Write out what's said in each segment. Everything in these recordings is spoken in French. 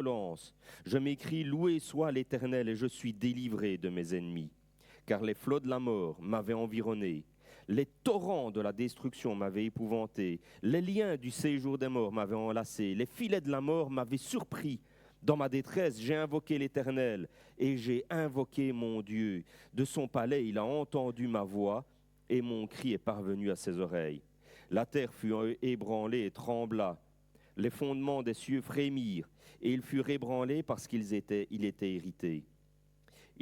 violence. Je m'écrie, loué soit l'Éternel, et je suis délivré de mes ennemis. Car les flots de la mort m'avaient environné. Les torrents de la destruction m'avaient épouvanté. Les liens du séjour des morts m'avaient enlacé. Les filets de la mort m'avaient surpris. Dans ma détresse, j'ai invoqué l'Éternel et j'ai invoqué mon Dieu. De son palais, il a entendu ma voix et mon cri est parvenu à ses oreilles. La terre fut ébranlée et trembla. Les fondements des cieux frémirent et ils furent ébranlés parce il était irrité.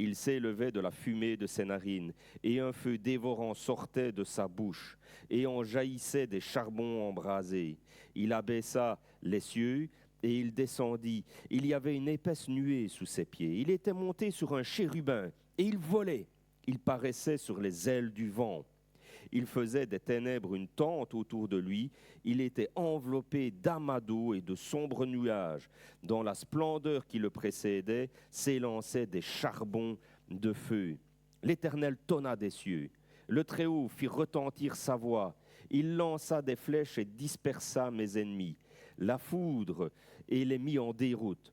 Il s'élevait de la fumée de ses narines, et un feu dévorant sortait de sa bouche, et en jaillissaient des charbons embrasés. Il abaissa les cieux, et il descendit. Il y avait une épaisse nuée sous ses pieds. Il était monté sur un chérubin, et il volait. Il paraissait sur les ailes du vent. Il faisait des ténèbres une tente autour de lui. Il était enveloppé d'amas et de sombres nuages. Dans la splendeur qui le précédait, s'élançaient des charbons de feu. L'Éternel tonna des cieux. Le Très-Haut fit retentir sa voix. Il lança des flèches et dispersa mes ennemis. La foudre et les mit en déroute.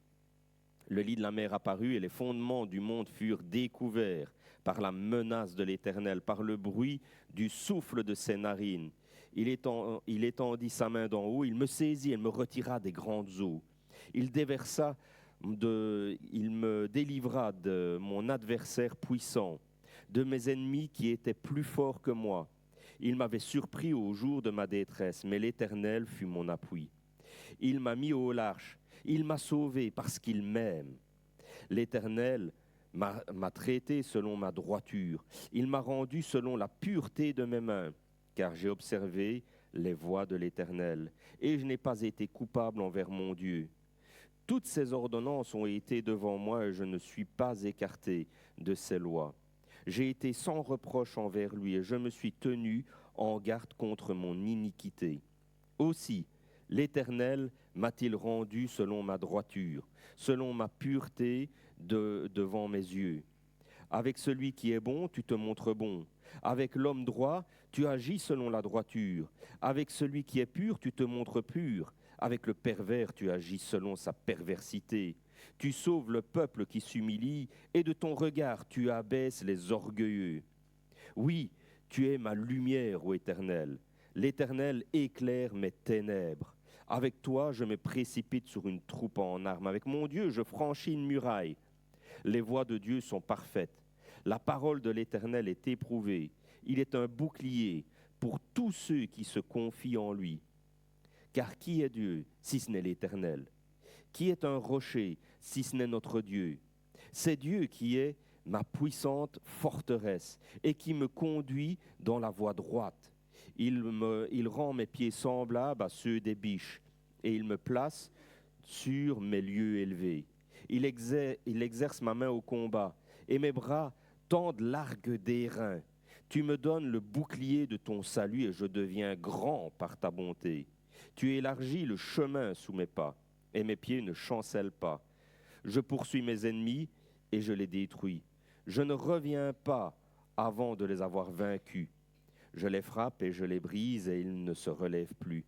Le lit de la mer apparut et les fondements du monde furent découverts par la menace de l'Éternel, par le bruit du souffle de ses narines. Il étendit sa main d'en haut, il me saisit et me retira des grandes eaux. Il me délivra de mon adversaire puissant, de mes ennemis qui étaient plus forts que moi. Il m'avait surpris au jour de ma détresse, mais l'Éternel fut mon appui. Il m'a mis au large. Il m'a sauvé parce qu'il m'aime. L'Éternel m'a traité selon ma droiture. Il m'a rendu selon la pureté de mes mains, car j'ai observé les voies de l'Éternel, et je n'ai pas été coupable envers mon Dieu. Toutes ses ordonnances ont été devant moi, et je ne suis pas écarté de ses lois. J'ai été sans reproche envers lui, et je me suis tenu en garde contre mon iniquité. Aussi, l'Éternel m'a-t-il rendu selon ma droiture, selon ma pureté devant mes yeux. Avec celui qui est bon, tu te montres bon. Avec l'homme droit, tu agis selon la droiture. Avec celui qui est pur, tu te montres pur. Avec le pervers, tu agis selon sa perversité. Tu sauves le peuple qui s'humilie, et de ton regard, tu abaisses les orgueilleux. Oui, tu es ma lumière, ô Éternel. L'Éternel éclaire mes ténèbres. Avec toi, je me précipite sur une troupe en armes. Avec mon Dieu, je franchis une muraille. Les voies de Dieu sont parfaites. La parole de l'Éternel est éprouvée. Il est un bouclier pour tous ceux qui se confient en lui. Car qui est Dieu si ce n'est l'Éternel? Qui est un rocher si ce n'est notre Dieu? C'est Dieu qui est ma puissante forteresse et qui me conduit dans la voie droite. Il rend mes pieds semblables à ceux des biches et il me place sur mes lieux élevés. Il exerce ma main au combat et mes bras tendent l'arc d'airain. Tu me donnes le bouclier de ton salut et je deviens grand par ta bonté. Tu élargis le chemin sous mes pas et mes pieds ne chancellent pas. Je poursuis mes ennemis et je les détruis. Je ne reviens pas avant de les avoir vaincus. Je les frappe et je les brise et ils ne se relèvent plus.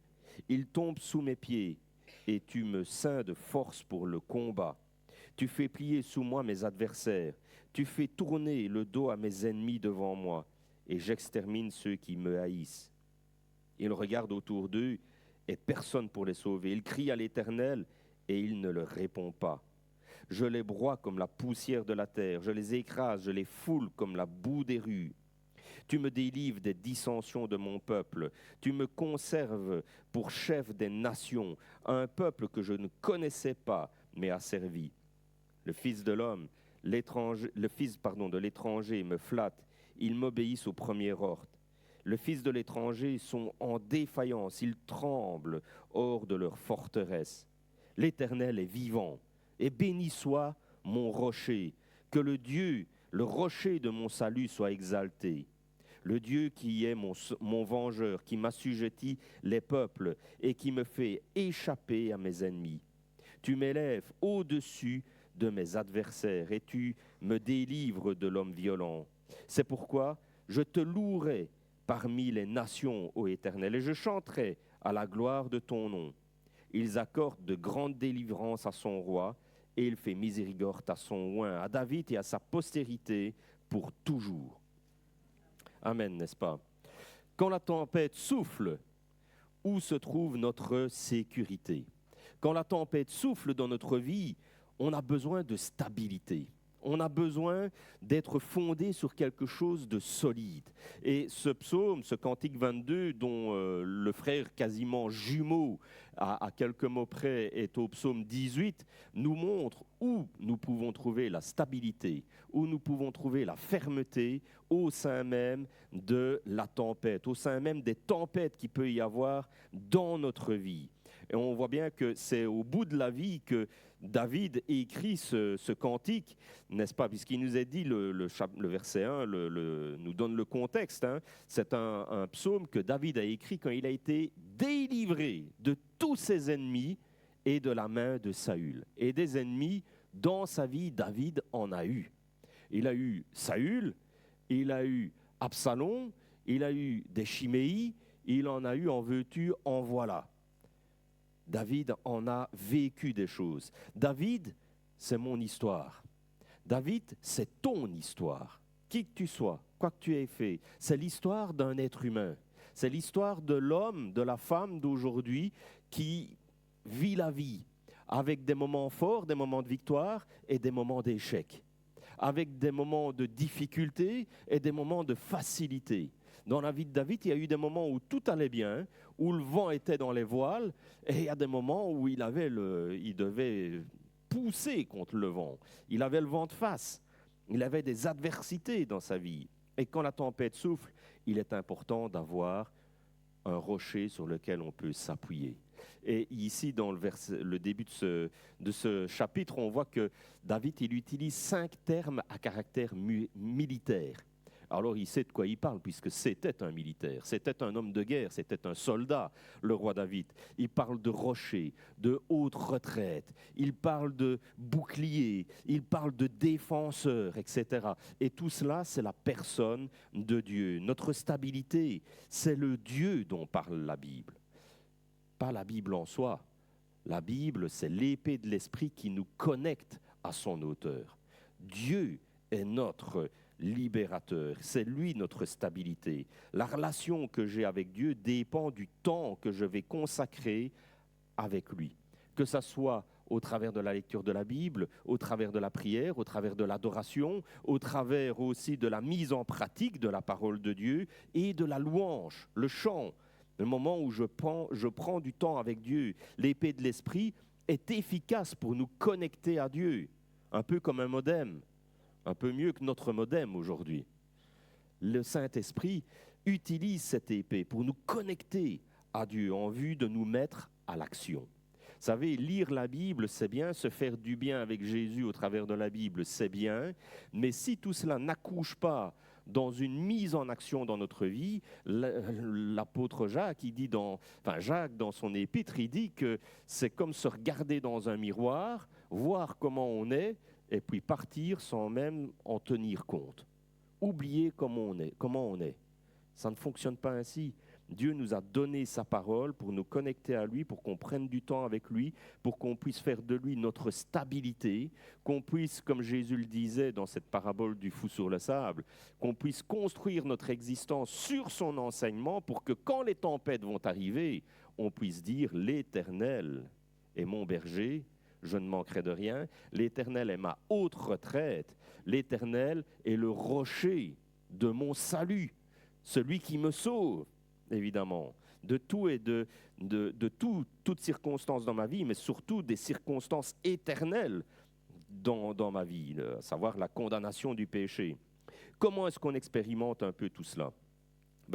Ils tombent sous mes pieds et tu me ceins de force pour le combat. Tu fais plier sous moi mes adversaires. Tu fais tourner le dos à mes ennemis devant moi et j'extermine ceux qui me haïssent. Ils regardent autour d'eux et personne pour les sauver. Ils crient à l'Éternel et il ne leur répond pas. Je les broie comme la poussière de la terre, je les écrase, je les foule comme la boue des rues. Tu me délivres des dissensions de mon peuple, tu me conserves pour chef des nations, un peuple que je ne connaissais pas, mais a servi. Le fils de l'homme, de l'étranger me flatte, ils m'obéissent au premier ordre. Le fils de l'étranger sont en défaillance, ils tremblent hors de leur forteresse. L'Éternel est vivant, et béni soit mon rocher, que le Dieu, le rocher de mon salut soit exalté. Le Dieu qui est mon vengeur, qui m'assujettit les peuples et qui me fait échapper à mes ennemis. Tu m'élèves au-dessus de mes adversaires et tu me délivres de l'homme violent. C'est pourquoi je te louerai parmi les nations, ô Éternel, et je chanterai à la gloire de ton nom. Ils accordent de grandes délivrances à son roi et il fait miséricorde à son oint, à David et à sa postérité pour toujours. Amen, n'est-ce pas? Quand la tempête souffle, où se trouve notre sécurité? Quand la tempête souffle dans notre vie, on a besoin de stabilité. On a besoin d'être fondé sur quelque chose de solide. Et ce psaume, ce cantique 22, dont le frère quasiment jumeau, à quelques mots près, est au psaume 18, nous montre où nous pouvons trouver la stabilité, où nous pouvons trouver la fermeté au sein même de la tempête, au sein même des tempêtes qu'il peut y avoir dans notre vie. Et on voit bien que c'est au bout de la vie que David écrit ce cantique, n'est-ce pas? Puisqu'il nous est dit, le verset 1 nous donne le contexte. Hein. C'est un psaume que David a écrit quand il a été délivré de tous ses ennemis et de la main de Saül. Et des ennemis, dans sa vie, David en a eu. Il a eu Saül, il a eu Absalom, il a eu des Chiméis, il en a eu en veux-tu, en voilà. David en a vécu des choses. David, c'est mon histoire. David, c'est ton histoire. Qui que tu sois, quoi que tu aies fait, c'est l'histoire d'un être humain. C'est l'histoire de l'homme, de la femme d'aujourd'hui qui vit la vie avec des moments forts, des moments de victoire et des moments d'échec. Avec des moments de difficulté et des moments de facilité. Dans la vie de David, il y a eu des moments où tout allait bien, où le vent était dans les voiles, et il y a des moments où il devait pousser contre le vent. Il avait le vent de face. Il avait des adversités dans sa vie. Et quand la tempête souffle, il est important d'avoir un rocher sur lequel on peut s'appuyer. Et ici, dans le début de ce chapitre, on voit que David, il utilise 5 termes à caractère militaire. Alors il sait de quoi il parle, puisque c'était un militaire, c'était un homme de guerre, c'était un soldat, le roi David. Il parle de rocher, de haute retraite, il parle de bouclier, il parle de défenseur, etc. Et tout cela, c'est la personne de Dieu. Notre stabilité, c'est le Dieu dont parle la Bible. Pas la Bible en soi. La Bible, c'est l'épée de l'esprit qui nous connecte à son auteur. Dieu est notre libérateur, c'est lui notre stabilité. La relation que j'ai avec Dieu dépend du temps que je vais consacrer avec lui. Que ça soit au travers de la lecture de la Bible, au travers de la prière, au travers de l'adoration, au travers aussi de la mise en pratique de la parole de Dieu et de la louange, le chant. Le moment où je prends du temps avec Dieu, l'épée de l'esprit est efficace pour nous connecter à Dieu, un peu comme un modem. Un peu mieux que notre modem aujourd'hui. Le Saint-Esprit utilise cette épée pour nous connecter à Dieu en vue de nous mettre à l'action. Vous savez, lire la Bible, c'est bien, se faire du bien avec Jésus au travers de la Bible, c'est bien, mais si tout cela n'accouche pas dans une mise en action dans notre vie, l'apôtre Jacques, Jacques dans son épître, il dit que c'est comme se regarder dans un miroir, voir comment on est, et puis partir sans même en tenir compte. Oublier comment on est. Ça ne fonctionne pas ainsi. Dieu nous a donné sa parole pour nous connecter à lui, pour qu'on prenne du temps avec lui, pour qu'on puisse faire de lui notre stabilité, qu'on puisse, comme Jésus le disait dans cette parabole du fou sur le sable, qu'on puisse construire notre existence sur son enseignement pour que quand les tempêtes vont arriver, on puisse dire « l'Éternel est mon berger ». Je ne manquerai de rien. L'Éternel est ma haute retraite. L'Éternel est le rocher de mon salut, celui qui me sauve, évidemment, de tout et de toutes circonstances dans ma vie, mais surtout des circonstances éternelles dans ma vie, à savoir la condamnation du péché. Comment est-ce qu'on expérimente un peu tout cela?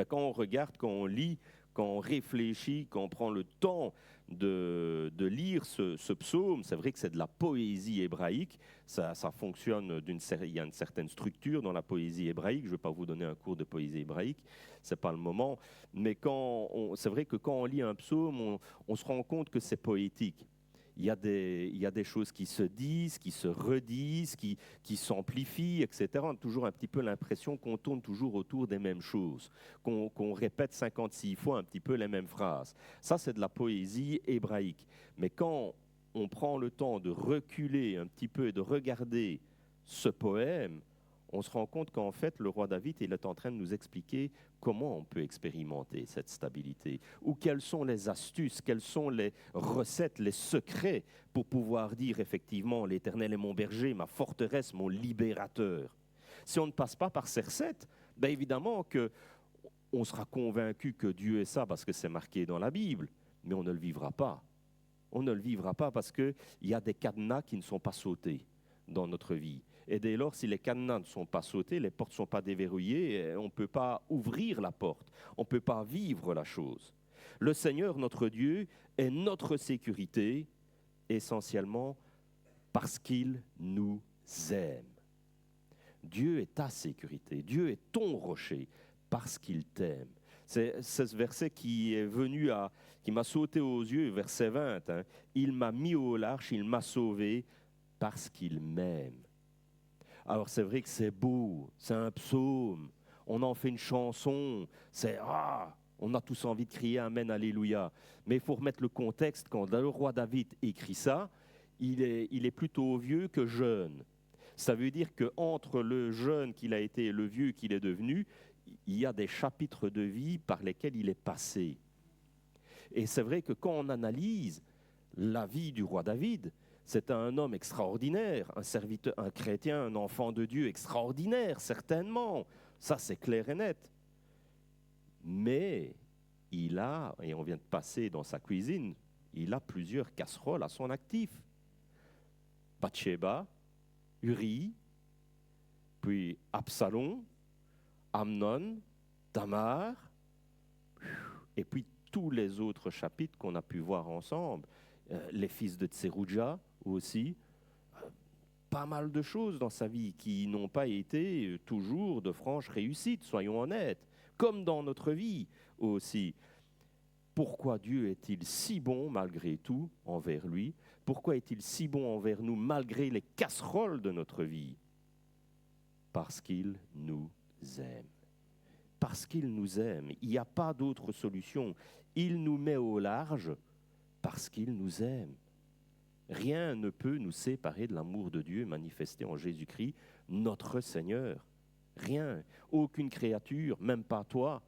Quand on regarde, quand on lit, quand on réfléchit, quand on prend le temps de lire ce psaume, c'est vrai que c'est de la poésie hébraïque, ça fonctionne, il y a une certaine structure dans la poésie hébraïque, je ne vais pas vous donner un cours de poésie hébraïque, ce n'est pas le moment, mais c'est vrai que quand on lit un psaume, on se rend compte que c'est poétique. Il y a des choses qui se disent, qui se redisent, qui s'amplifient, etc. On a toujours un petit peu l'impression qu'on tourne toujours autour des mêmes choses, qu'on répète 56 fois un petit peu les mêmes phrases. Ça, c'est de la poésie hébraïque. Mais quand on prend le temps de reculer un petit peu et de regarder ce poème, on se rend compte qu'en fait, le roi David, il est en train de nous expliquer comment on peut expérimenter cette stabilité, ou quelles sont les astuces, quelles sont les recettes, les secrets pour pouvoir dire effectivement l'Éternel est mon berger, ma forteresse, mon libérateur. Si on ne passe pas par ces recettes, ben évidemment qu'on sera convaincu que Dieu est ça parce que c'est marqué dans la Bible, mais on ne le vivra pas. On ne le vivra pas parce qu'il y a des cadenas qui ne sont pas sautés dans notre vie. Et dès lors, si les cadenas ne sont pas sautés, les portes ne sont pas déverrouillées, on ne peut pas ouvrir la porte, on ne peut pas vivre la chose. Le Seigneur, notre Dieu, est notre sécurité, essentiellement parce qu'il nous aime. Dieu est ta sécurité, Dieu est ton rocher, parce qu'il t'aime. C'est ce verset qui est venu qui m'a sauté aux yeux, verset 20. Hein. Il m'a mis au large, il m'a sauvé, parce qu'il m'aime. Alors c'est vrai que c'est beau, c'est un psaume, on en fait une chanson, on a tous envie de crier Amen, Alléluia. Mais il faut remettre le contexte, quand le roi David écrit ça, il est plutôt vieux que jeune. Ça veut dire qu'entre le jeune qu'il a été et le vieux qu'il est devenu, il y a des chapitres de vie par lesquels il est passé. Et c'est vrai que quand on analyse la vie du roi David, c'est un homme extraordinaire, un serviteur, un chrétien, un enfant de Dieu extraordinaire, certainement. Ça, c'est clair et net. Mais il a, et on vient de passer dans sa cuisine, il a plusieurs casseroles à son actif. Bathsheba, Uri, puis Absalom, Amnon, Tamar, et puis tous les autres chapitres qu'on a pu voir ensemble. Les fils de Tserouja aussi. Pas mal de choses dans sa vie qui n'ont pas été toujours de franches réussites, soyons honnêtes, comme dans notre vie aussi. Pourquoi Dieu est-il si bon malgré tout envers lui? Pourquoi est-il si bon envers nous malgré les casseroles de notre vie? Parce qu'il nous aime. Parce qu'il nous aime. Il n'y a pas d'autre solution. Il nous met au large parce qu'il nous aime. Rien ne peut nous séparer de l'amour de Dieu manifesté en Jésus-Christ, notre Seigneur. Rien. Aucune créature, même pas toi,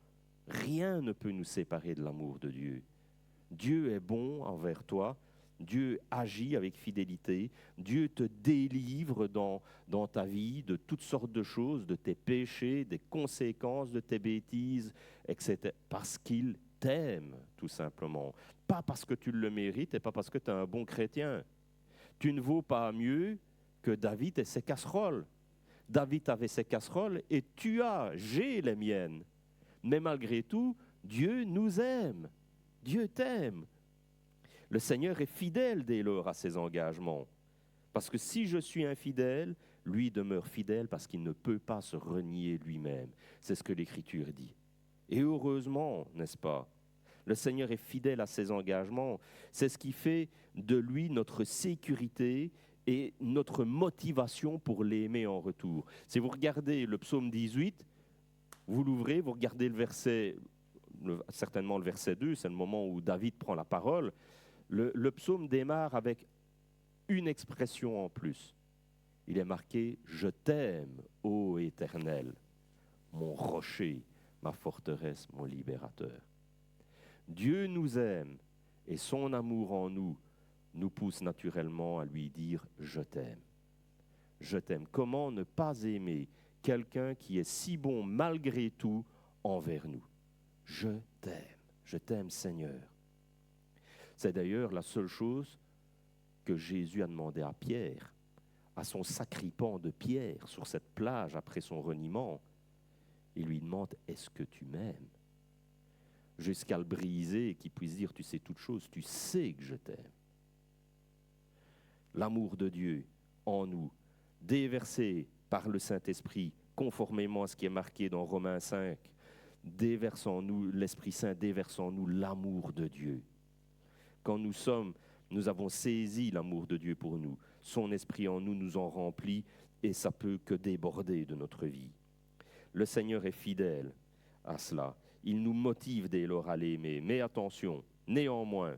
rien ne peut nous séparer de l'amour de Dieu. Dieu est bon envers toi. Dieu agit avec fidélité. Dieu te délivre dans ta vie de toutes sortes de choses, de tes péchés, des conséquences de tes bêtises, etc. Parce qu'il t'aime, tout simplement. Pas parce que tu le mérites et pas parce que tu es un bon chrétien. Tu ne vaux pas mieux que David et ses casseroles. David avait ses casseroles et j'ai les miennes. Mais malgré tout, Dieu nous aime. Dieu t'aime. Le Seigneur est fidèle dès lors à ses engagements. Parce que si je suis infidèle, lui demeure fidèle parce qu'il ne peut pas se renier lui-même. C'est ce que l'Écriture dit. Et heureusement, n'est-ce pas? Le Seigneur est fidèle à ses engagements. C'est ce qui fait de lui notre sécurité et notre motivation pour l'aimer en retour. Si vous regardez le psaume 18, vous l'ouvrez, vous regardez certainement le verset 2, c'est le moment où David prend la parole. Le psaume démarre avec une expression en plus. Il est marqué « Je t'aime, ô Éternel, mon rocher, ma forteresse, mon libérateur ». Dieu nous aime et son amour en nous nous pousse naturellement à lui dire « Je t'aime ». Je t'aime. Comment ne pas aimer quelqu'un qui est si bon malgré tout envers nous? Je t'aime Seigneur. C'est d'ailleurs la seule chose que Jésus a demandé à Pierre, à son sacripant de Pierre sur cette plage après son reniement. Il lui demande « Est-ce que tu m'aimes ?» Jusqu'à le briser et qu'il puisse dire « Tu sais toutes choses, tu sais que je t'aime. » L'amour de Dieu en nous, déversé par le Saint-Esprit, conformément à ce qui est marqué dans Romains 5, déverse en nous, l'Esprit Saint déverse en nous l'amour de Dieu. Quand nous avons saisi l'amour de Dieu pour nous, son Esprit en nous nous en remplit et ça peut que déborder de notre vie. Le Seigneur est fidèle à cela. Il nous motive dès lors à l'aimer. Mais attention, néanmoins,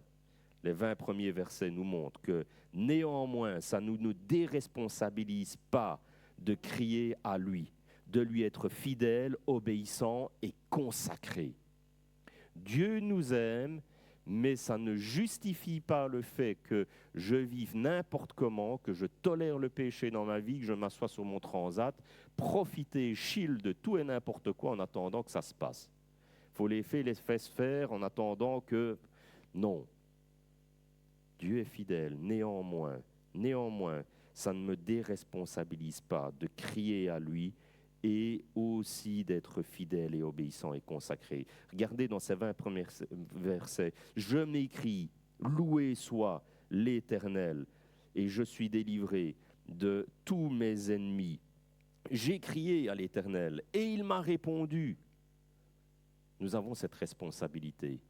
Les 20 premiers versets nous montrent que néanmoins, ça ne nous déresponsabilise pas de crier à lui, de lui être fidèle, obéissant et consacré. Dieu nous aime, mais ça ne justifie pas le fait que je vive n'importe comment, que je tolère le péché dans ma vie, que je m'assois sur mon transat, profiter, chill de tout et n'importe quoi en attendant que ça se passe. Il faut les fesses faire en attendant que... Non. Dieu est fidèle, néanmoins, ça ne me déresponsabilise pas de crier à lui et aussi d'être fidèle et obéissant et consacré. Regardez dans ces 20 premiers versets, « Je m'écris, loué soit l'Éternel, et je suis délivré de tous mes ennemis. J'ai crié à l'Éternel, et il m'a répondu. » Nous avons cette responsabilité.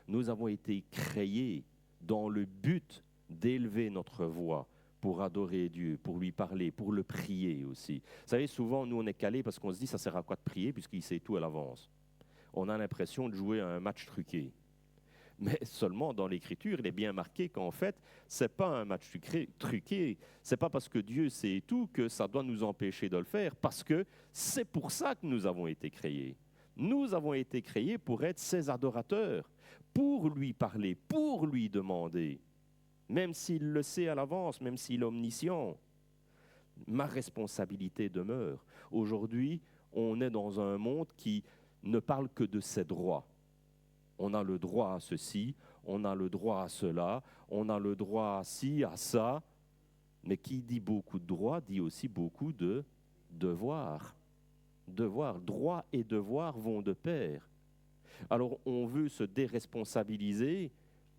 Nous avons été créés dans le but d'élever notre voix pour adorer Dieu, pour lui parler, pour le prier aussi. Vous savez, souvent, nous, on est calés parce qu'on se dit, ça sert à quoi de prier puisqu'il sait tout à l'avance. On a l'impression de jouer à un match truqué. Mais seulement dans l'Écriture, il est bien marqué qu'en fait, ce n'est pas un match truqué. Ce n'est pas parce que Dieu sait tout que ça doit nous empêcher de le faire, parce que c'est pour ça que nous avons été créés. Nous avons été créés pour être ses adorateurs, pour lui parler, pour lui demander, même s'il le sait à l'avance, même s'il est omniscient. Ma responsabilité demeure. Aujourd'hui, on est dans un monde qui ne parle que de ses droits. On a le droit à ceci, on a le droit à cela, on a le droit à ci, à ça. Mais qui dit beaucoup de droits, dit aussi beaucoup de devoirs. Devoirs, droits et devoirs vont de pair. Alors on veut se déresponsabiliser,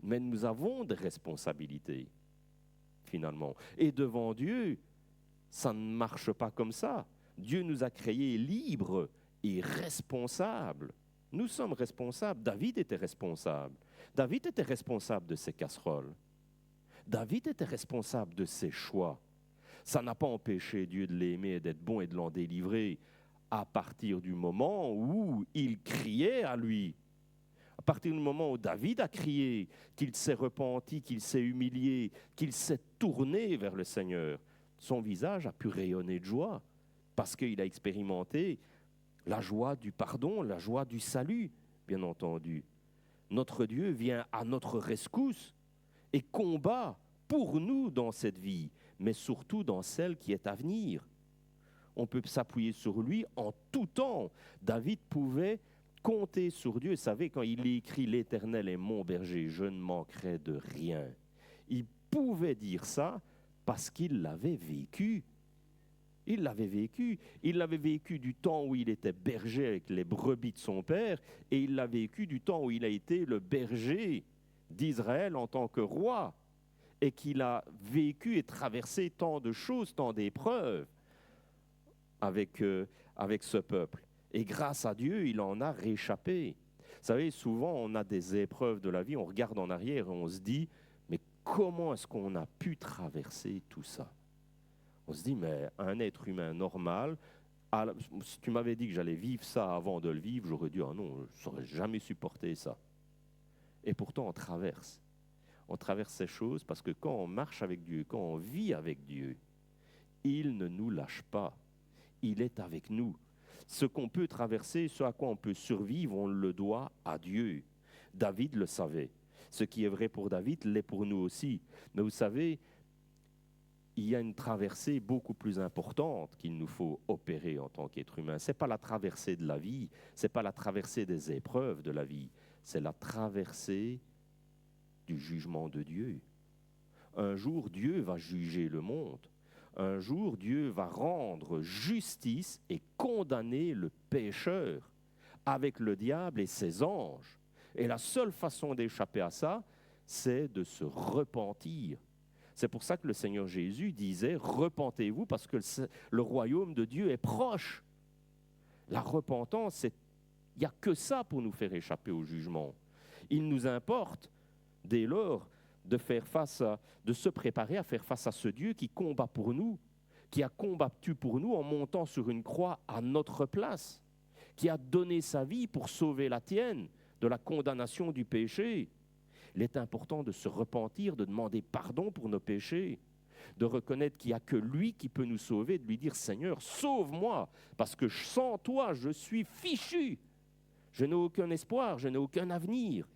mais nous avons des responsabilités, finalement. Et devant Dieu, ça ne marche pas comme ça. Dieu nous a créés libres et responsables. Nous sommes responsables. David était responsable. David était responsable de ses casseroles. David était responsable de ses choix. Ça n'a pas empêché Dieu de l'aimer et d'être bon et de l'en délivrer à partir du moment où il criait à lui. À partir du moment où David a crié, qu'il s'est repenti, qu'il s'est humilié, qu'il s'est tourné vers le Seigneur, son visage a pu rayonner de joie parce qu'il a expérimenté la joie du pardon, la joie du salut, bien entendu. Notre Dieu vient à notre rescousse et combat pour nous dans cette vie, mais surtout dans celle qui est à venir. On peut s'appuyer sur lui en tout temps. David pouvait compter sur Dieu. Vous savez, quand il écrit « L'Éternel est mon berger, je ne manquerai de rien », il pouvait dire ça parce qu'il l'avait vécu. Il l'avait vécu. Il l'avait vécu du temps où il était berger avec les brebis de son père, et il l'a vécu du temps où il a été le berger d'Israël en tant que roi, et qu'il a vécu et traversé tant de choses, tant d'épreuves avec ce peuple. Et grâce à Dieu, il en a réchappé. Vous savez, souvent, on a des épreuves de la vie, on regarde en arrière et on se dit, mais comment est-ce qu'on a pu traverser tout ça? On se dit, mais un être humain normal, si tu m'avais dit que j'allais vivre ça avant de le vivre, j'aurais dit, ah non, je n'aurais jamais supporté ça. Et pourtant, on traverse. On traverse ces choses parce que quand on marche avec Dieu, quand on vit avec Dieu, il ne nous lâche pas. Il est avec nous. Ce qu'on peut traverser, ce à quoi on peut survivre, on le doit à Dieu. David le savait. Ce qui est vrai pour David l'est pour nous aussi. Mais vous savez, il y a une traversée beaucoup plus importante qu'il nous faut opérer en tant qu'être humain. Ce n'est pas la traversée de la vie, ce n'est pas la traversée des épreuves de la vie, c'est la traversée du jugement de Dieu. Un jour, Dieu va juger le monde. Un jour, Dieu va rendre justice et condamner le pécheur avec le diable et ses anges. Et la seule façon d'échapper à ça, c'est de se repentir. C'est pour ça que le Seigneur Jésus disait « Repentez-vous parce que le royaume de Dieu est proche ». La repentance, il n'y a que ça pour nous faire échapper au jugement. Il nous importe, dès lors, de se préparer à faire face à ce Dieu qui combat pour nous, qui a combattu pour nous en montant sur une croix à notre place, qui a donné sa vie pour sauver la tienne de la condamnation du péché. Il est important de se repentir, de demander pardon pour nos péchés, de reconnaître qu'il n'y a que lui qui peut nous sauver, de lui dire « Seigneur, sauve-moi, parce que sans toi, je suis fichu. Je n'ai aucun espoir, je n'ai aucun avenir.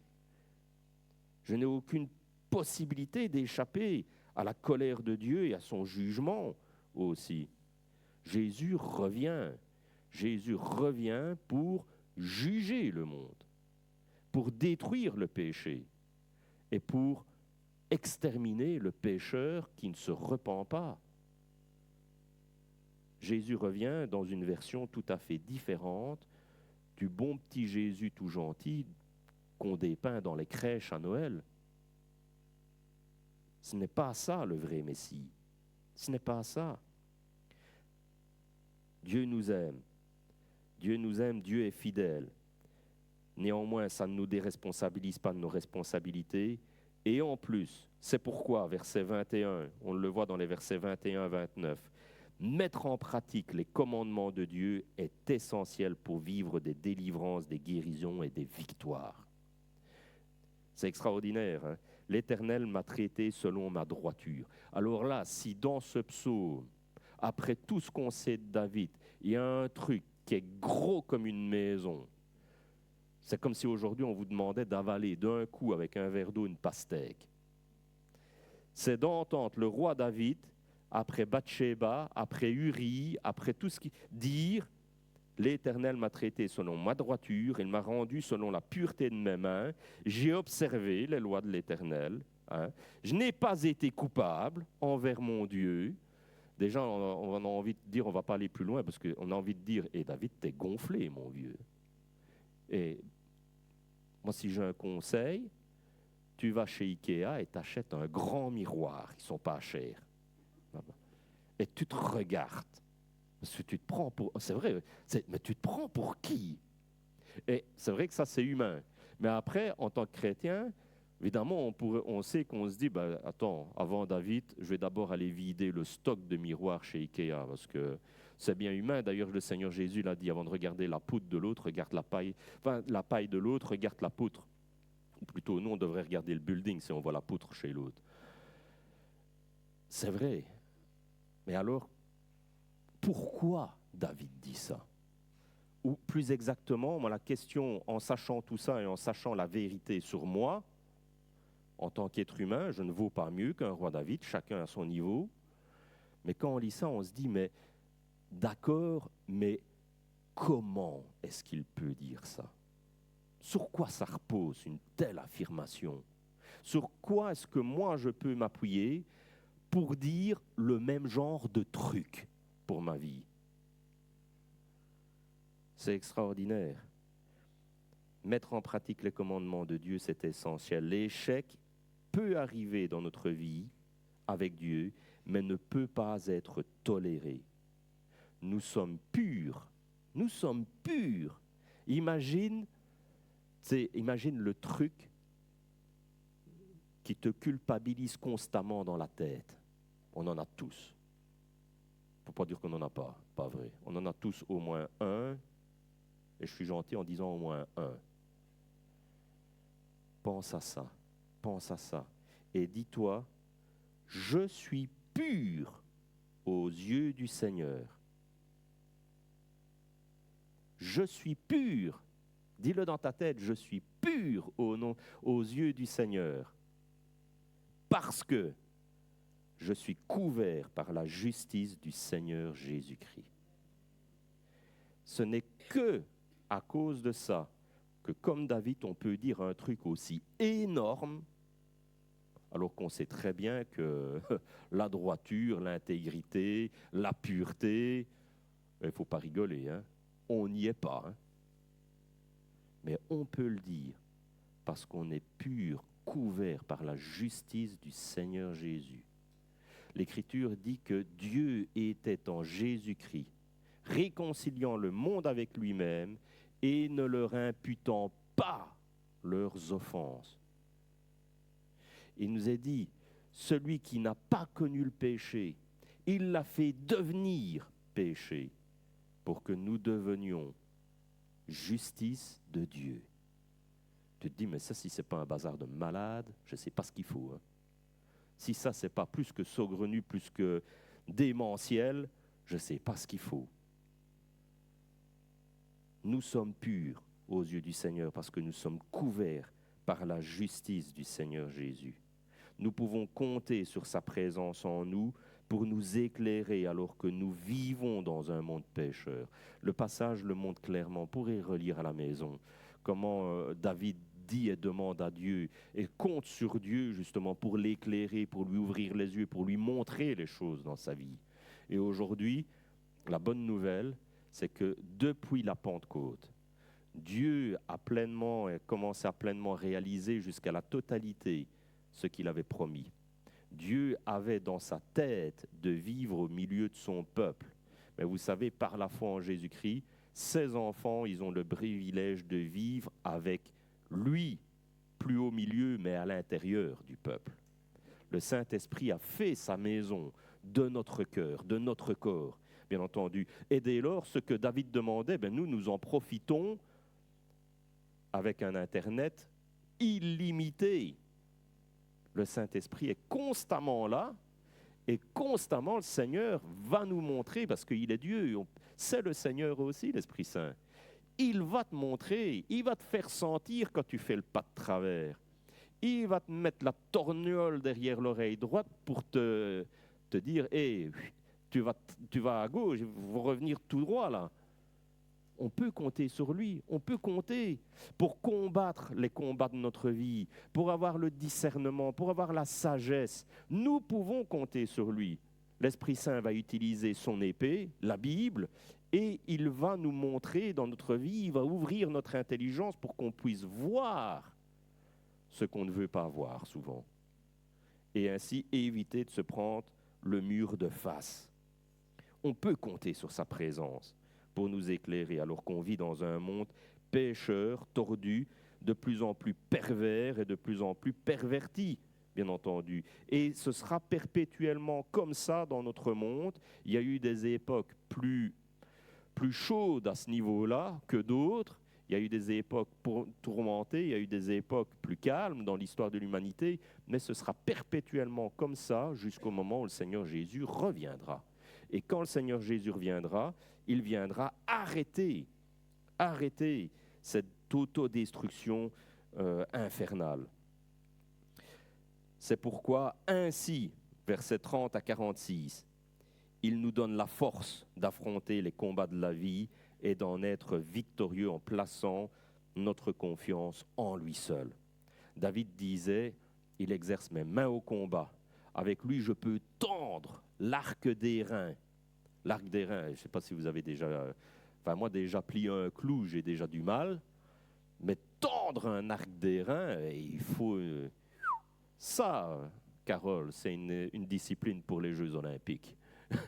Je n'ai aucune possibilité d'échapper à la colère de Dieu et à son jugement aussi. » Jésus revient. Jésus revient pour juger le monde, pour détruire le péché et pour exterminer le pécheur qui ne se repent pas. Jésus revient dans une version tout à fait différente du bon petit Jésus tout gentil qu'on dépeint dans les crèches à Noël. Ce n'est pas ça le vrai Messie. Ce n'est pas ça. Dieu nous aime. Dieu nous aime, Dieu est fidèle. Néanmoins, ça ne nous déresponsabilise pas de nos responsabilités. Et en plus, c'est pourquoi, verset 21, on le voit dans les versets 21 à 29, mettre en pratique les commandements de Dieu est essentiel pour vivre des délivrances, des guérisons et des victoires. C'est extraordinaire, hein? L'Éternel m'a traité selon ma droiture. Alors là, si dans ce psaume, après tout ce qu'on sait de David, il y a un truc qui est gros comme une maison, c'est comme si aujourd'hui on vous demandait d'avaler d'un coup avec un verre d'eau une pastèque. C'est d'entendre le roi David, après Bathsheba, après Uri, après tout ce qui... dire « L'Éternel m'a traité selon ma droiture, il m'a rendu selon la pureté de mes mains, j'ai observé les lois de l'Éternel, hein. Je n'ai pas été coupable envers mon Dieu. » Déjà, on a envie de dire, on ne va pas aller plus loin, parce qu'on a envie de dire, « David, t'es gonflé, mon vieux. » Et moi, si j'ai un conseil, tu vas chez Ikea et t'achètes un grand miroir, ils ne sont pas chers. Et tu te regardes. Parce que tu te prends pour... C'est vrai, mais tu te prends pour qui? Et c'est vrai que ça, c'est humain. Mais après, en tant que chrétien, évidemment, on sait qu'on se dit, ben, attends, avant David, je vais d'abord aller vider le stock de miroirs chez Ikea, parce que c'est bien humain. D'ailleurs, le Seigneur Jésus l'a dit, avant de regarder la poutre de l'autre, regarde la paille. Enfin, la paille de l'autre, regarde la poutre. Ou plutôt, nous, on devrait regarder le building si on voit la poutre chez l'autre. C'est vrai. Mais alors, pourquoi David dit ça? Ou plus exactement, moi, la question, en sachant tout ça et en sachant la vérité sur moi, en tant qu'être humain, je ne vaux pas mieux qu'un roi David, chacun à son niveau. Mais quand on lit ça, on se dit, mais d'accord, mais comment est-ce qu'il peut dire ça? Sur quoi ça repose une telle affirmation? Sur quoi est-ce que moi je peux m'appuyer pour dire le même genre de truc pour ma vie? C'est extraordinaire. Mettre en pratique les commandements de Dieu, c'est essentiel. L'échec peut arriver dans notre vie avec Dieu, mais ne peut pas être toléré. Nous sommes purs. Nous sommes purs. Imagine le truc qui te culpabilise constamment dans la tête. On en a tous. Il ne faut pas dire qu'on n'en a pas, pas vrai. On en a tous au moins un, et je suis gentil en disant au moins un. Pense à ça, pense à ça. Et dis-toi, je suis pur aux yeux du Seigneur. Je suis pur. Dis-le dans ta tête, je suis pur aux yeux du Seigneur. Parce que je suis couvert par la justice du Seigneur Jésus-Christ. Ce n'est que à cause de ça que, comme David, on peut dire un truc aussi énorme, alors qu'on sait très bien que la droiture, l'intégrité, la pureté, il ne faut pas rigoler, hein, on n'y est pas. Hein. Mais on peut le dire parce qu'on est pur, couvert par la justice du Seigneur Jésus. L'Écriture dit que Dieu était en Jésus-Christ, réconciliant le monde avec lui-même et ne leur imputant pas leurs offenses. Il nous est dit, celui qui n'a pas connu le péché, il l'a fait devenir péché pour que nous devenions justice de Dieu. Tu te dis, mais ça, si ce n'est pas un bazar de malade, je ne sais pas ce qu'il faut. Hein. Si ça, ce n'est pas plus que saugrenu, plus que démentiel, je ne sais pas ce qu'il faut. Nous sommes purs aux yeux du Seigneur parce que nous sommes couverts par la justice du Seigneur Jésus. Nous pouvons compter sur sa présence en nous pour nous éclairer alors que nous vivons dans un monde pécheur. Le passage le montre clairement. Vous pourrez relire à la maison comment David dit et demande à Dieu et compte sur Dieu justement pour l'éclairer, pour lui ouvrir les yeux, pour lui montrer les choses dans sa vie. Et aujourd'hui, la bonne nouvelle, c'est que depuis la Pentecôte, Dieu a commencé à pleinement réaliser jusqu'à la totalité ce qu'il avait promis. Dieu avait dans sa tête de vivre au milieu de son peuple. Mais vous savez, par la foi en Jésus-Christ, ses enfants, ils ont le privilège de vivre avec lui, plus au milieu, mais à l'intérieur du peuple. Le Saint-Esprit a fait sa maison de notre cœur, de notre corps, bien entendu. Et dès lors, ce que David demandait, nous en profitons avec un Internet illimité. Le Saint-Esprit est constamment là et constamment le Seigneur va nous montrer, parce qu'il est Dieu, c'est le Seigneur aussi, l'Esprit Saint. Il va te montrer, il va te faire sentir quand tu fais le pas de travers. Il va te mettre la torgnole derrière l'oreille droite pour te dire hey, tu vas à gauche, il faut revenir tout droit là. On peut compter sur lui, on peut compter pour combattre les combats de notre vie, pour avoir le discernement, pour avoir la sagesse. Nous pouvons compter sur lui. L'Esprit Saint va utiliser son épée, la Bible, et il va nous montrer dans notre vie, il va ouvrir notre intelligence pour qu'on puisse voir ce qu'on ne veut pas voir souvent. Et ainsi éviter de se prendre le mur de face. On peut compter sur sa présence pour nous éclairer alors qu'on vit dans un monde pécheur, tordu, de plus en plus pervers et de plus en plus perverti, bien entendu. Et ce sera perpétuellement comme ça dans notre monde. Il y a eu des époques plus chaudes à ce niveau-là que d'autres. Il y a eu des époques tourmentées, il y a eu des époques plus calmes dans l'histoire de l'humanité, mais ce sera perpétuellement comme ça jusqu'au moment où le Seigneur Jésus reviendra. Et quand le Seigneur Jésus reviendra, il viendra arrêter cette autodestruction infernale. C'est pourquoi, ainsi, versets 30 à 46, il nous donne la force d'affronter les combats de la vie et d'en être victorieux en plaçant notre confiance en lui seul. David disait, il exerce mes mains au combat. Avec lui, je peux tendre l'arc d'airain. L'arc d'airain, je ne sais pas si vous avez déjà... moi, déjà plier un clou, j'ai déjà du mal. Mais tendre un arc d'airain, il faut... Ça, Carole, c'est une discipline pour les Jeux Olympiques. Il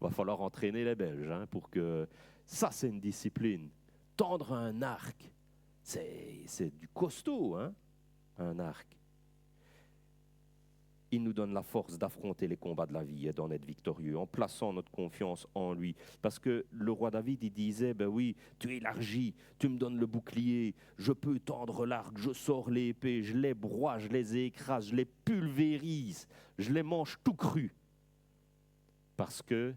va falloir entraîner les Belges pour que... Ça, c'est une discipline. Tendre un arc, c'est du costaud, un arc. Il nous donne la force d'affronter les combats de la vie et d'en être victorieux en plaçant notre confiance en lui. Parce que le roi David, il disait, oui, tu élargis, tu me donnes le bouclier, je peux tendre l'arc, je sors l'épée, je les broie, je les écrase, je les pulvérise, je les mange tout cru. Parce que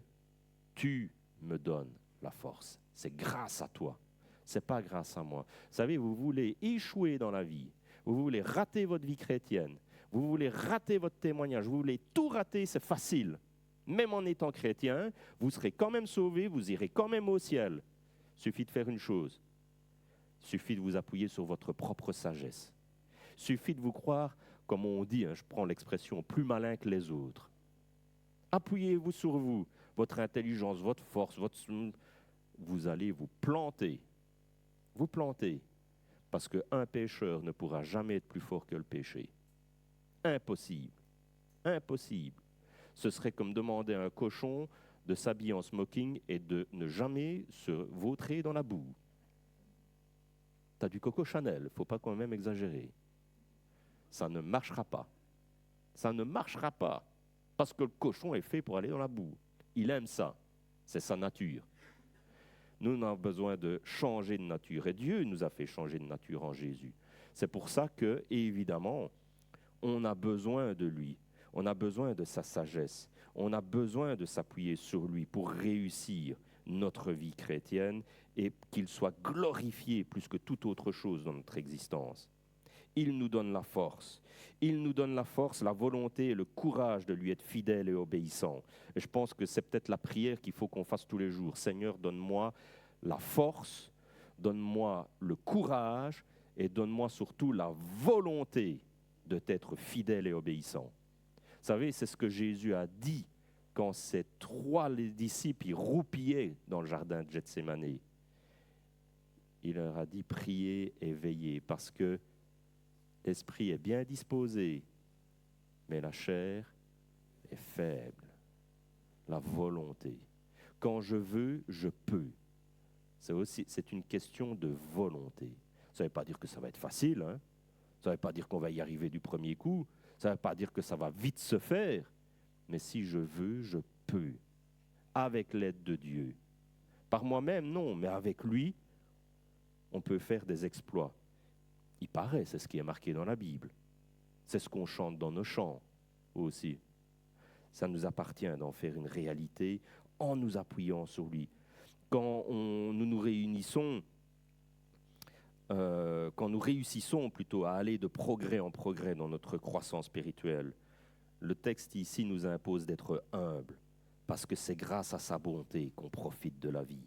tu me donnes la force. C'est grâce à toi. C'est pas grâce à moi. Vous savez, vous voulez échouer dans la vie, vous voulez rater votre vie chrétienne, vous voulez rater votre témoignage, vous voulez tout rater, c'est facile. Même en étant chrétien, vous serez quand même sauvé, vous irez quand même au ciel. Il suffit de faire une chose. Il suffit de vous appuyer sur votre propre sagesse. Il suffit de vous croire, comme on dit, je prends l'expression, plus malin que les autres. Appuyez-vous sur vous, votre intelligence, votre force, vous allez vous planter. Vous planter. Parce qu'un pécheur ne pourra jamais être plus fort que le péché. Impossible. Impossible. Ce serait comme demander à un cochon de s'habiller en smoking et de ne jamais se vautrer dans la boue. T'as du Coco Chanel, il ne faut pas quand même exagérer. Ça ne marchera pas. Ça ne marchera pas. Parce que le cochon est fait pour aller dans la boue. Il aime ça. C'est sa nature. Nous, on a besoin de changer de nature. Et Dieu nous a fait changer de nature en Jésus. C'est pour ça que, évidemment, on a besoin de lui. On a besoin de sa sagesse. On a besoin de s'appuyer sur lui pour réussir notre vie chrétienne et qu'il soit glorifié plus que toute autre chose dans notre existence. Il nous donne la force. Il nous donne la force, la volonté et le courage de lui être fidèle et obéissant. Et je pense que c'est peut-être la prière qu'il faut qu'on fasse tous les jours. Seigneur, donne-moi la force, donne-moi le courage et donne-moi surtout la volonté de t'être fidèle et obéissant. Vous savez, c'est ce que Jésus a dit quand ces trois les disciples ils roupillaient dans le jardin de Gethsémani. Il leur a dit, priez et veillez, parce que l'esprit est bien disposé, mais la chair est faible. La volonté. Quand je veux, je peux. C'est une question de volonté. Ça ne veut pas dire que ça va être facile, hein? Ça ne veut pas dire qu'on va y arriver du premier coup. Ça ne veut pas dire que ça va vite se faire. Mais si je veux, je peux. Avec l'aide de Dieu. Par moi-même, non, mais avec lui, on peut faire des exploits. Il paraît, c'est ce qui est marqué dans la Bible. C'est ce qu'on chante dans nos chants aussi. Ça nous appartient d'en faire une réalité en nous appuyant sur lui. Quand nous nous réunissons, quand nous réussissons plutôt à aller de progrès en progrès dans notre croissance spirituelle, le texte ici nous impose d'être humbles, parce que c'est grâce à sa bonté qu'on profite de la vie.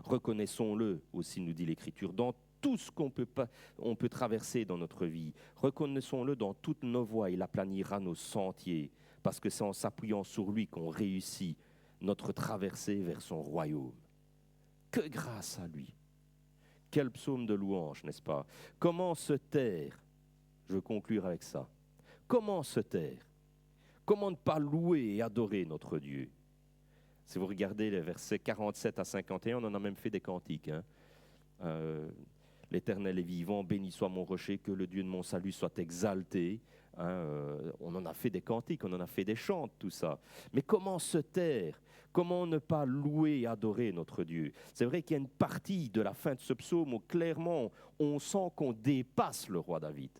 Reconnaissons-le aussi, nous dit l'Écriture, dans tout ce qu'on peut traverser dans notre vie. Reconnaissons-le dans toutes nos voies, il aplanira nos sentiers, parce que c'est en s'appuyant sur lui qu'on réussit notre traversée vers son royaume. Que grâce à lui! Quel psaume de louange, n'est-ce pas? Comment se taire? Je veux conclure avec ça. Comment se taire? Comment ne pas louer et adorer notre Dieu? Si vous regardez les versets 47 à 51, on en a même fait des cantiques. Hein. L'Éternel est vivant, béni soit mon rocher, que le Dieu de mon salut soit exalté. Hein, on en a fait des cantiques, on en a fait des chants, tout ça. Mais comment se taire? Comment ne pas louer et adorer notre Dieu? C'est vrai qu'il y a une partie de la fin de ce psaume où clairement on sent qu'on dépasse le roi David.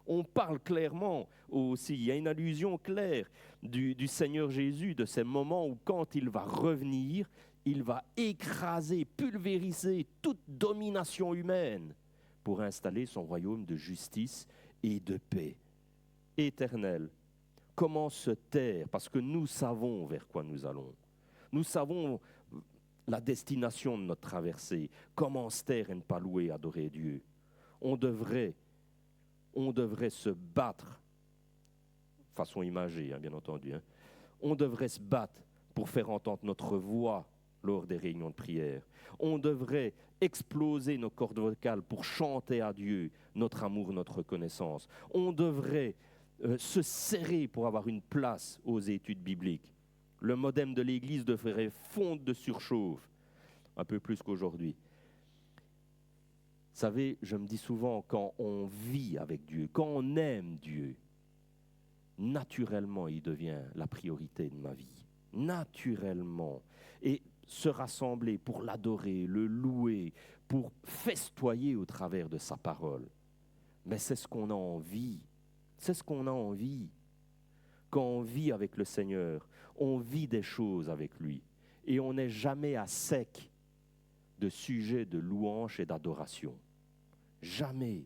On parle clairement aussi, il y a une allusion claire du Seigneur Jésus, de ces moments où quand il va revenir, il va écraser, pulvériser toute domination humaine pour installer son royaume de justice et de paix éternelle. Comment se taire? Parce que nous savons vers quoi nous allons. Nous savons la destination de notre traversée. Comment se taire et ne pas louer et adorer Dieu? On devrait se battre, façon imagée, hein, bien entendu, hein. On devrait se battre pour faire entendre notre voix lors des réunions de prière. On devrait exploser nos cordes vocales pour chanter à Dieu notre amour, notre reconnaissance. On devrait se serrer pour avoir une place aux études bibliques. Le modem de l'Église devrait fondre de surchauffe, un peu plus qu'aujourd'hui. Vous savez, je me dis souvent, quand on vit avec Dieu, quand on aime Dieu, naturellement, il devient la priorité de ma vie. Naturellement. Et se rassembler pour l'adorer, le louer, pour festoyer au travers de sa parole. Mais c'est ce qu'on a envie. C'est ce qu'on a envie. Quand on vit avec le Seigneur, on vit des choses avec lui. Et on n'est jamais à sec de sujets de louange et d'adoration. Jamais,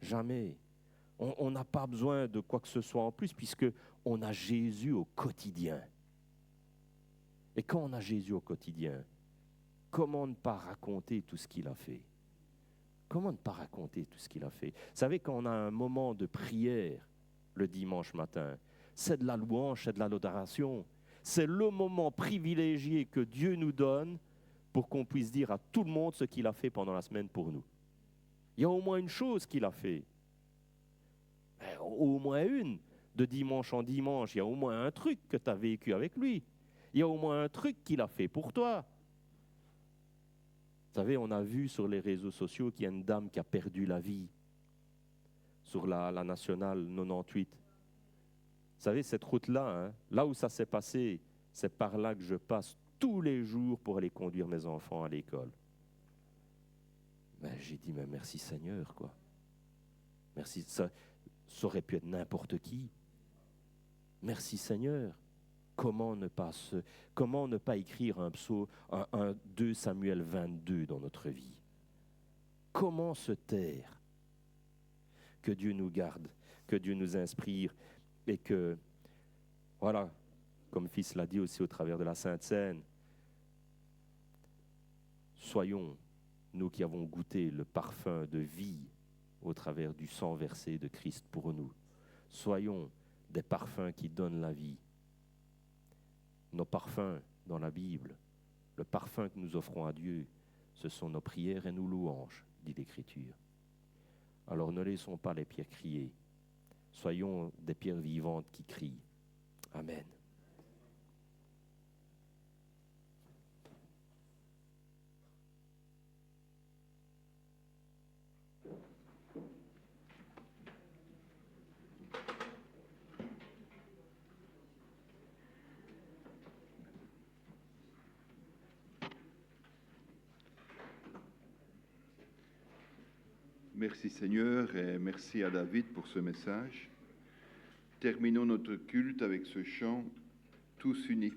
jamais. On n'a pas besoin de quoi que ce soit en plus, puisqu'on a Jésus au quotidien. Et quand on a Jésus au quotidien, comment ne pas raconter tout ce qu'il a fait? Comment ne pas raconter tout ce qu'il a fait? Vous savez, quand on a un moment de prière le dimanche matin, c'est de la louange, c'est de l'adoration. C'est le moment privilégié que Dieu nous donne pour qu'on puisse dire à tout le monde ce qu'il a fait pendant la semaine pour nous. Il y a au moins une chose qu'il a fait. Au moins une. De dimanche en dimanche, il y a au moins un truc que tu as vécu avec lui. Il y a au moins un truc qu'il a fait pour toi. Vous savez, on a vu sur les réseaux sociaux qu'il y a une dame qui a perdu la vie sur la nationale 98. Vous savez, cette route-là, hein, là où ça s'est passé, c'est par là que je passe tous les jours pour aller conduire mes enfants à l'école. Ben, j'ai dit, mais merci Seigneur, quoi. Merci, ça aurait pu être n'importe qui. Merci Seigneur. Comment ne pas écrire un 2 Samuel 22 dans notre vie? Comment se taire? Que Dieu nous garde, que Dieu nous inspire et que, voilà, comme Fils l'a dit aussi au travers de la Sainte Seine, soyons, nous qui avons goûté le parfum de vie au travers du sang versé de Christ pour nous, soyons des parfums qui donnent la vie. Nos parfums dans la Bible, le parfum que nous offrons à Dieu, ce sont nos prières et nos louanges, dit l'Écriture. Alors ne laissons pas les pierres crier, soyons des pierres vivantes qui crient. Amen. Merci Seigneur et merci à David pour ce message. Terminons notre culte avec ce chant « Tous unis ».